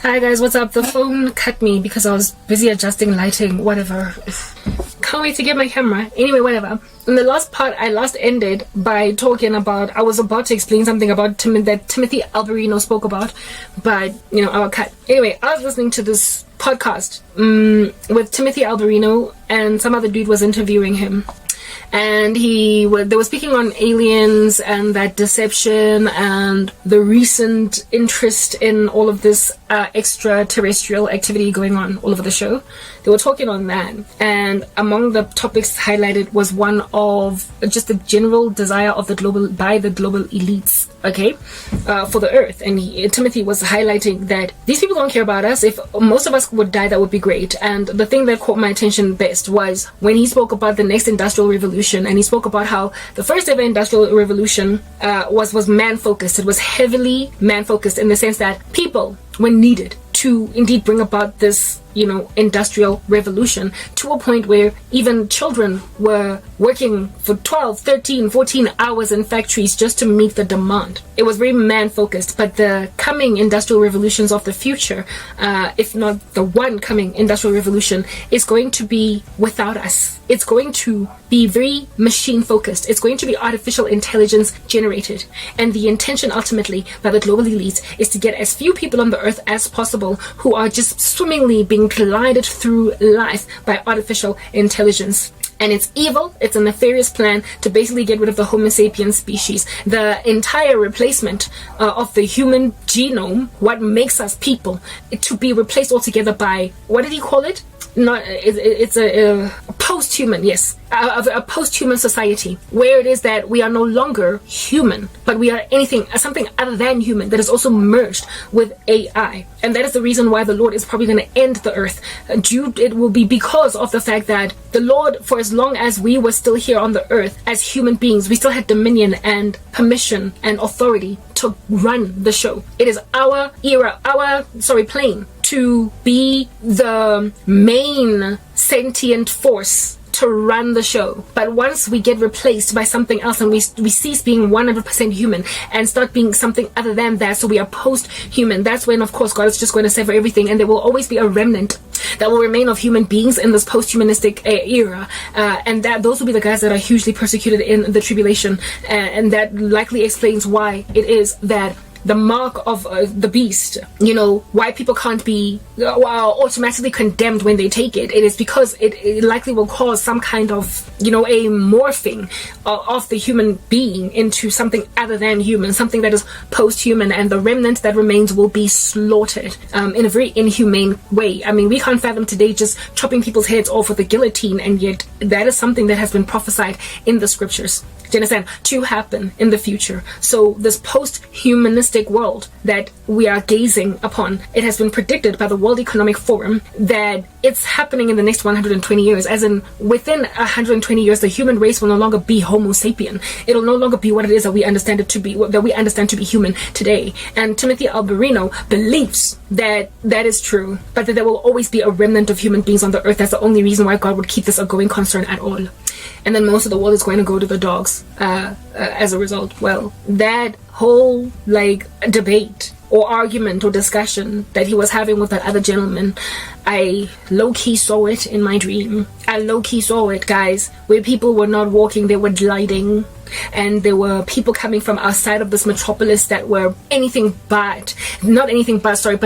Hi guys, what's up? The phone cut me because I was busy adjusting lighting, whatever. Can't wait to get my camera. Anyway, whatever. In the last part, I ended by talking about, I was about to explain something about that Timothy Alberino spoke about, but, I got cut. Anyway, I was listening to this podcast with Timothy Alberino, and some other dude was interviewing him. And they were speaking on aliens and that deception and the recent interest in all of this extraterrestrial activity going on all over the show. They were talking on that, and among the topics highlighted was one of just the general desire of the global elites, for the earth. And Timothy was highlighting that these people don't care about us. If most of us would die, that would be great. And the thing that caught my attention best was when he spoke about the next industrial revolution, and he spoke about how the first ever industrial revolution was man-focused. It was heavily man-focused in the sense that people were needed to indeed bring about this, industrial revolution to a point where even children were working for 12, 13, 14 hours in factories just to meet the demand. It was very man-focused, but the coming industrial revolutions of the future, if not the one coming industrial revolution, is going to be without us. It's going to be very machine-focused. It's going to be artificial intelligence generated. And the intention ultimately by the global elites is to get as few people on the earth as possible who are just swimmingly being glided through life by artificial intelligence. And it's evil. It's a nefarious plan to basically get rid of the Homo sapiens species. The entire replacement of the human genome, what makes us people, to be replaced altogether by, what did he call it? It's a post-human, yes, a post-human society where it is that we are no longer human, but we are something other than human that is also merged with AI. And that is the reason why the Lord is probably going to end the earth. It will be because of the fact that the Lord, for as long as we were still here on the earth as human beings, we still had dominion and permission and authority to run the show. It is our plane to be the main sentient force to run the show. But once we get replaced by something else and we cease being 100% human and start being something other than that, so we are post-human, that's when, of course, God is just going to sever everything, and there will always be a remnant that will remain of human beings in this post-humanistic era, and those will be the guys that are hugely persecuted in the tribulation, and that likely explains why it is that the mark of the beast, why people can't be automatically condemned when they take it. It is because it likely will cause some kind of, a morphing of the human being into something other than human, something that is post-human, and the remnant that remains will be slaughtered in a very inhumane way. I mean, we can't fathom today just chopping people's heads off with a guillotine, and yet that is something that has been prophesied in the scriptures. Do you understand? To happen in the future. So this post-humanistic world that we are gazing upon, it has been predicted by the World Economic Forum that it's happening in the next 120 years. As in, within 120 years, the human race will no longer be Homo sapien. It'll no longer be what it is that we understand it to be, that we understand to be human today. And Timothy Alberino believes that that is true, but that there will always be a remnant of human beings on the earth. That's the only reason why God would keep this a going concern at all. And then most of the world is going to go to the dogs as a result. Well, that whole debate or argument or discussion that he was having with that other gentleman, I low-key saw it in my dream. I low-key saw it, guys, where people were not walking, they were gliding. And there were people coming from outside of this metropolis that were but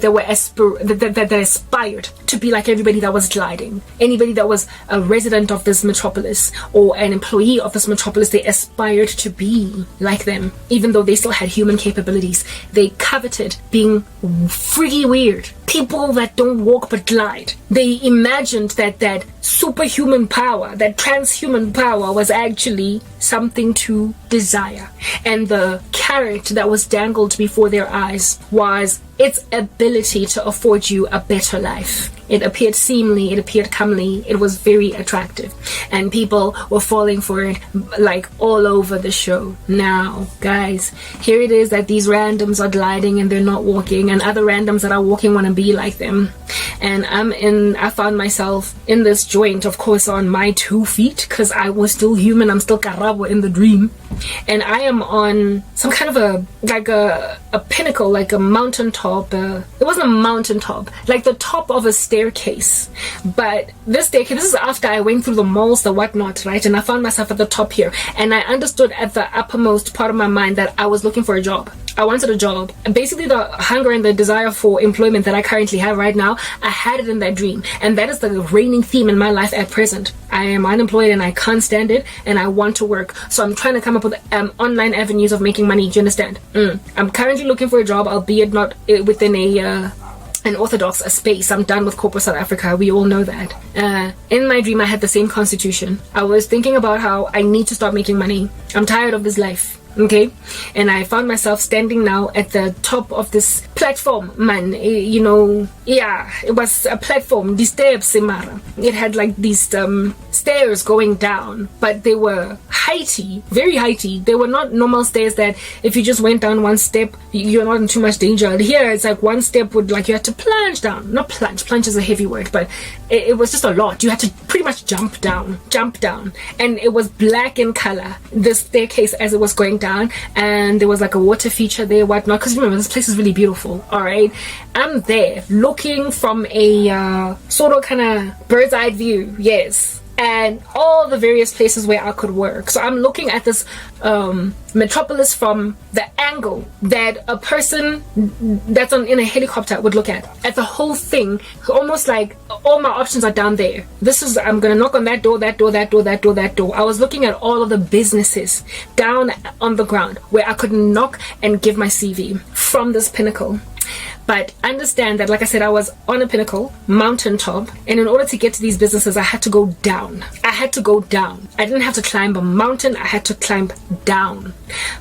they were that aspired to be like everybody that was gliding. Anybody that was a resident of this metropolis or an employee of this metropolis, they aspired to be like them, even though they still had human capabilities. They coveted being freaky weird. People that don't walk but glide. They imagined that superhuman power, that transhuman power, was actually something to desire. And the carrot that was dangled before their eyes was its ability to afford you a better life. It appeared seemly, it appeared comely, it was very attractive. And people were falling for it all over the show. Now, guys, here it is that these randoms are gliding and they're not walking, and other randoms that are walking want to be like them. and I found myself in this joint, of course, on my 2 feet, because I was still human. I'm still Karabo in the dream, and I am on some kind of a pinnacle, like a mountaintop. It wasn't a mountaintop, like the top of a staircase. But this staircase, this is after I went through the malls, the whatnot, right? And I found myself at the top here, and I understood at the uppermost part of my mind that I was looking for a job. I wanted a job. Basically, the hunger and the desire for employment that I currently have right now, I had it in that dream. And that is the reigning theme in my life at present. I am unemployed and I can't stand it, and I want to work. So I'm trying to come up with online avenues of making money. Do you understand? I'm currently looking for a job, albeit not within an orthodox space. I'm done with corporate South Africa. We all know that. In my dream, I had the same constitution. I was thinking about how I need to start making money. I'm tired of this life. Okay, and I found myself standing now at the top of this platform, man. You know, yeah, it was a platform. The steps, it had like these stairs going down, but they were heighty, very heighty. They were not normal stairs that if you just went down one step, you're not in too much danger. Here, it's like one step would, like, you had to plunge down. Not plunge. Plunge is a heavy word, but it was just a lot. You had to pretty much jump down, and it was black in color, the staircase, as it was going down, and there was like a water feature there, whatnot, because remember, this place is really beautiful. All right, I'm there looking from a sort of kind of bird's eye view, yes, and all the various places where I could work. So I'm looking at this metropolis from the angle that a person that's in a helicopter would look at the whole thing, almost like all my options are down there. I'm gonna knock on that door, that door, that door, that door, that door. I was looking at all of the businesses down on the ground where I could knock and give my CV from this pinnacle. But understand that, like I said, I was on a pinnacle, mountaintop, and in order to get to these businesses, I had to go down. I didn't have to climb a mountain, I had to climb down.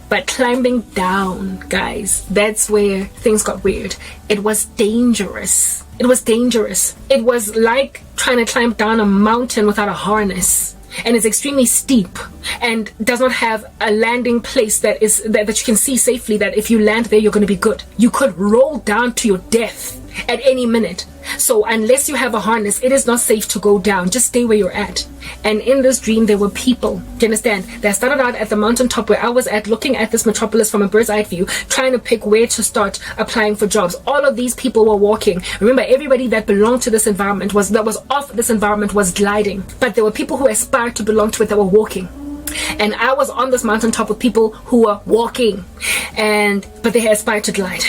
But climbing down, guys, that's where things got weird. It was dangerous. It was like trying to climb down a mountain without a harness. And it's extremely steep and does not have a landing place that you can see safely, that if you land there you're going to be good. You could roll down to your death at any minute. So unless you have a harness, it is not safe to go down. Just stay where you're at. And in this dream, there were people, do you understand, that started out at the mountaintop where I was at, looking at this metropolis from a bird's eye view, trying to pick where to start applying for jobs. All of these people were walking. Remember, everybody that belonged to this environment was of this environment was gliding. But there were people who aspired to belong to it that were walking. And I was on this mountaintop with people who were walking, but they had aspired to glide.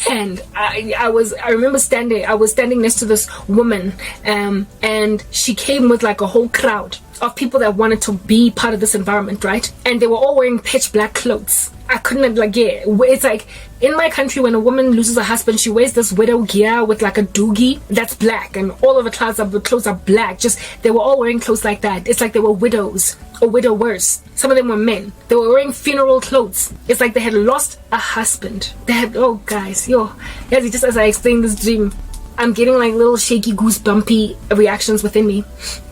And I remember I was standing next to this woman, and she came with like a whole crowd of people that wanted to be part of this environment, right? And they were all wearing pitch black clothes. I couldn't, it's like, in my country, when a woman loses a husband, she wears this widow gear with like a doogie that's black, and all of the clothes are black. Just, they were all wearing clothes like that. It's like they were widows or widowers. Some of them were men. They were wearing funeral clothes. It's like they had lost a husband. Just as I explained this dream, I'm getting like little shaky, goosebumpy reactions within me.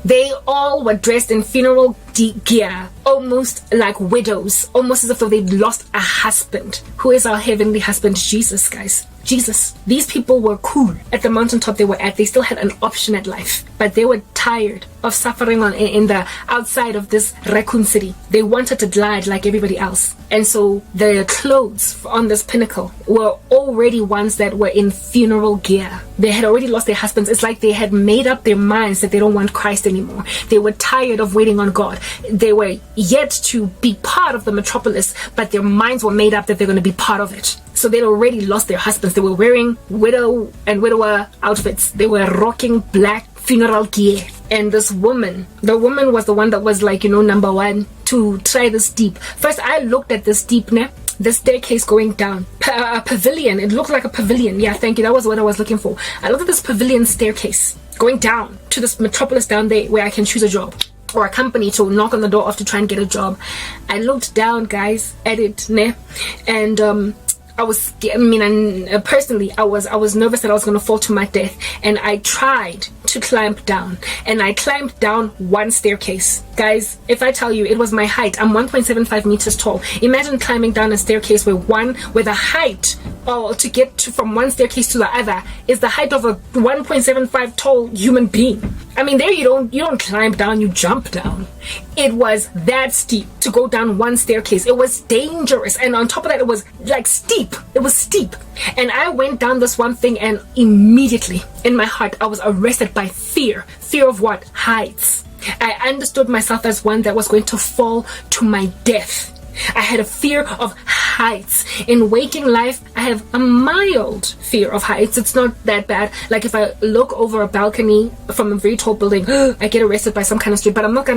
They all were dressed in funeral gear, almost like widows, almost as if they'd lost a husband. Who is our heavenly husband? Jesus, guys. Jesus. These people were cool at the mountaintop they were at. They still had an option at life, but they were tired of suffering in the outside of this raccoon city. They wanted to glide like everybody else. And so their clothes on this pinnacle were already ones that were in funeral gear. They had already lost their husbands. It's like they had made up their minds that they don't want Christ anymore. They were tired of waiting on God. They were yet to be part of the metropolis, but their minds were made up that they're going to be part of it. So they'd already lost their husbands. They were wearing widow and widower outfits. They were rocking black funeral gear. And this woman, the woman was the one that was like, number one to try this deep. First, I looked at this deep, the staircase going down. A pavilion. It looked like a pavilion. Yeah, thank you. That was what I was looking for. I looked at this pavilion staircase going down to this metropolis down there where I can choose a job or a company to knock on the door of to try and get a job. I looked down, guys, at it, and I was scared. I mean, and personally, I was nervous that I was going to fall to my death, and I tried to climb down, and I climbed down one staircase. Guys, if I tell you, it was my height. I'm 1.75 meters tall. Imagine climbing down a staircase where the height, or to get from one staircase to the other, is the height of a 1.75 tall human being. I mean, there you don't climb down, you jump down. It was that steep to go down one staircase. It was dangerous, and on top of that, it was like steep. It was steep, and I went down this one thing, and immediately in my heart I was arrested by fear. Fear of what? Heights. I understood myself as one that was going to fall to my death. I had a fear of heights. In waking life, I have a mild fear of heights. It's not that bad. Like if I look over a balcony from a very tall building, I get arrested by some kind of street. But I'm not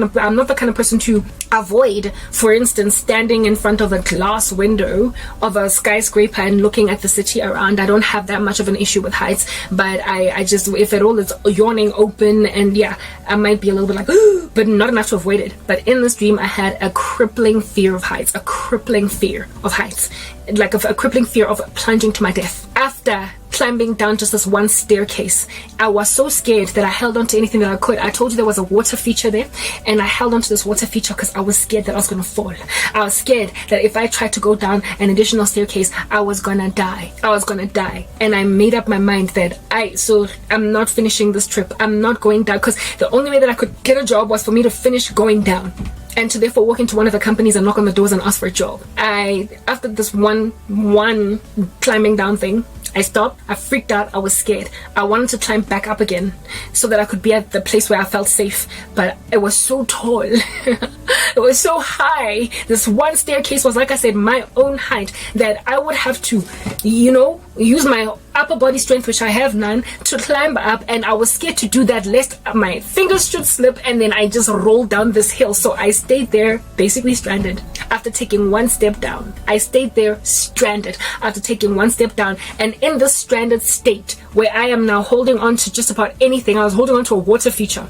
the kind of person to avoid, for instance, standing in front of a glass window of a skyscraper and looking at the city around. I don't have that much of an issue with heights, but I just, if at all, it's yawning open, and yeah, I might be a little bit like, but not enough to avoid it. But in this dream, I had a crippling fear of heights. A crippling fear of heights, like a crippling fear of plunging to my death. After climbing down just this one staircase, I was so scared that I held on to anything that I could. I told you there was a water feature there, and I held on to this water feature because I was scared that I was going to fall. I was scared that if I tried to go down an additional staircase, I was going to die. I was going to die. And I made up my mind that I'm not finishing this trip. I'm not going down, because the only way that I could get a job was for me to finish going down, and to therefore walk into one of the companies and knock on the doors and ask for a job. After this one climbing down thing, I stopped. I freaked out. I was scared. I wanted to climb back up again so that I could be at the place where I felt safe, but it was so tall. It was so high. This one staircase was, like I said, my own height, that I would have to, use my upper body strength, which I have none, to climb up, and I was scared to do that lest my fingers should slip and then I just rolled down this hill. So I stayed there, basically stranded. After taking one step down, I stayed there stranded after taking one step down. And in this stranded state, where I am now holding on to just about anything, I was holding on to a water feature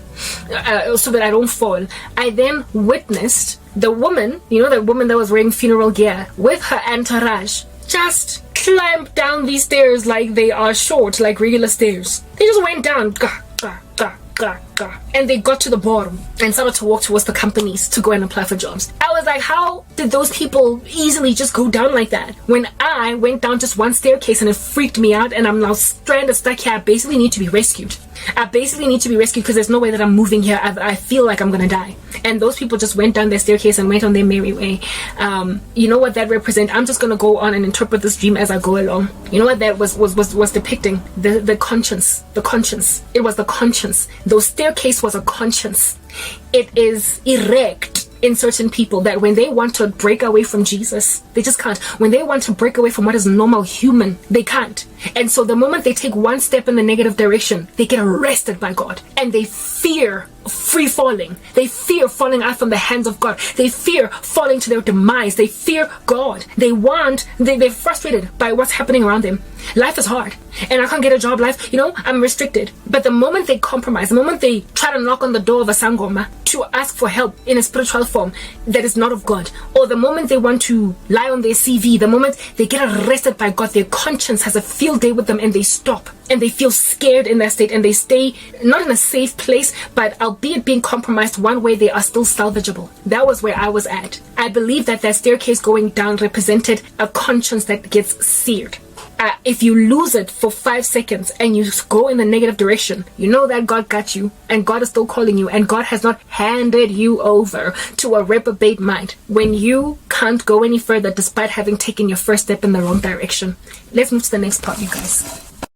so that I don't fall. I then witnessed the woman, the woman that was wearing funeral gear with her entourage, just climb down these stairs like they are short, like regular stairs. They just went down, and they got to the bottom and started to walk towards the companies to go and apply for jobs. I was like, how did those people easily just go down like that? When I went down just one staircase and it freaked me out, and I'm now stranded, stuck here. I basically need to be rescued. Because there's no way that I'm moving here. I feel like I'm gonna die. And those people just went down their staircase and went on their merry way. You know what that represents? I'm just gonna go on and interpret this dream as I go along. You know what that was depicting? The conscience. The conscience. It was the conscience. Those staircase was a conscience. It is erect in certain people that when they want to break away from Jesus, they just can't. When they want to break away from what is normal human, they can't. And so the moment they take one step in the negative direction, they get arrested by God, and they fear free falling. They fear falling out from the hands of God. They fear falling to their demise. They fear God. They're frustrated by what's happening around them. Life is hard, and I can't get a job. I'm restricted. But the moment they compromise, the moment they try to knock on the door of a sangoma to ask for help in a spiritual form that is not of God, or the moment they want to lie on their CV, the moment they get arrested by God, their conscience has a field day with them, and they stop, and they feel scared in that state, and they stay not in a safe place, but albeit being compromised one way, they are still salvageable. That was where I was at. I believe that staircase going down represented a conscience that gets seared. If you lose it for 5 seconds and you go in the negative direction, you know that God got you, and God is still calling you, and God has not handed you over to a reprobate mind when you can't go any further despite having taken your first step in the wrong direction. Let's move to the next part, you guys.